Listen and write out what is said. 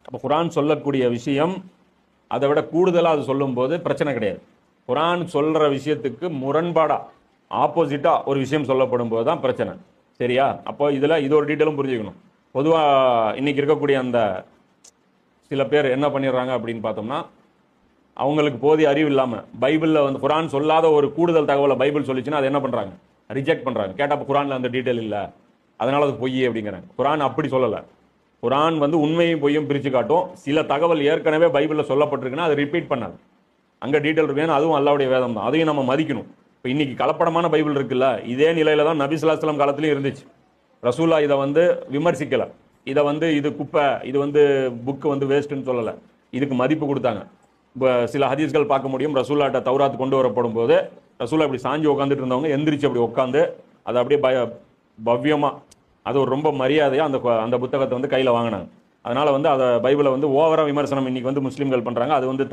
அப்போ குரான் சொல்லக்கூடிய விஷயம் அதை விட கூடுதலாக அது சொல்லும்போது பிரச்சனை கிடையாது. குரான் சொல்கிற விஷயத்துக்கு முரண்பாடாக ஆப்போசிட்டாக ஒரு விஷயம் சொல்லப்படும் போது தான் பிரச்சனை. சரியா? அப்போ இதில் இது ஒரு டீட்டெயிலும் புரிஞ்சுக்கணும். பொதுவாக இன்னைக்கு இருக்கக்கூடிய அந்த சில பேர் என்ன பண்ணிடுறாங்க அப்படின்னு பார்த்தோம்னா, அவங்களுக்கு போதிய அறிவு இல்லாமல் பைபிளில் வந்து குரான் சொல்லாத ஒரு கூடுதல் தகவலை பைபிள் சொல்லிச்சுன்னா அதை என்ன பண்ணுறாங்க, ரிஜெக்ட் பண்ணுறாங்க. கேட்டால் குரானில் அந்த டீட்டெயில் இல்லை, அதனால அது பொய் அப்படிங்கிறாங்க. குரான் அப்படி சொல்லலை. குரான் வந்து உண்மையும் பொய்யும் பிரித்து காட்டும். சில தகவல் ஏற்கனவே பைபிளில் சொல்லப்பட்டிருக்குன்னா அதை ரிப்பீட் பண்ணாது, அங்கே டீட்டெயில் இருக்கு. ஏன்னா அதுவும் அல்லாவுடைய வேதம் தான், அதையும் நம்ம மதிக்கணும். இப்போ இன்னைக்கு கலப்படமான பைபிள் இருக்குல்ல, இதே நிலையில தான் நபி ஸல்லல்லாஹு அலைஹி வஸல்லம் காலத்திலையும் இருந்துச்சு. ரசூலா இதை வந்து விமர்சிக்கலை, இதை வந்து இது குப்பை, இது வந்து புக்கு வந்து வேஸ்ட்டுன்னு சொல்லலை, இதுக்கு மதிப்பு கொடுத்தாங்க. இப்போ சில ஹதீஸ்கள் பார்க்க முடியும், ரசூல்லாட்ட தௌராத் கொண்டு வரப்படும் போது ரசூலா இப்படி சாஞ்சி உட்காந்துட்டு இருந்தவங்க எந்திரிச்சு அப்படி உட்காந்து அதை அப்படியே பவ்யமா, அது ஒரு ரொம்ப மரியாதையாக அந்த அந்த புத்தகத்தை வந்து கையில் வாங்கினாங்க. அதனால வந்து அதை பைபிளை வந்து ஓவரா விமர்சனம் இன்னைக்கு வந்து முஸ்லீம்கள் பண்றாங்க. அது வந்து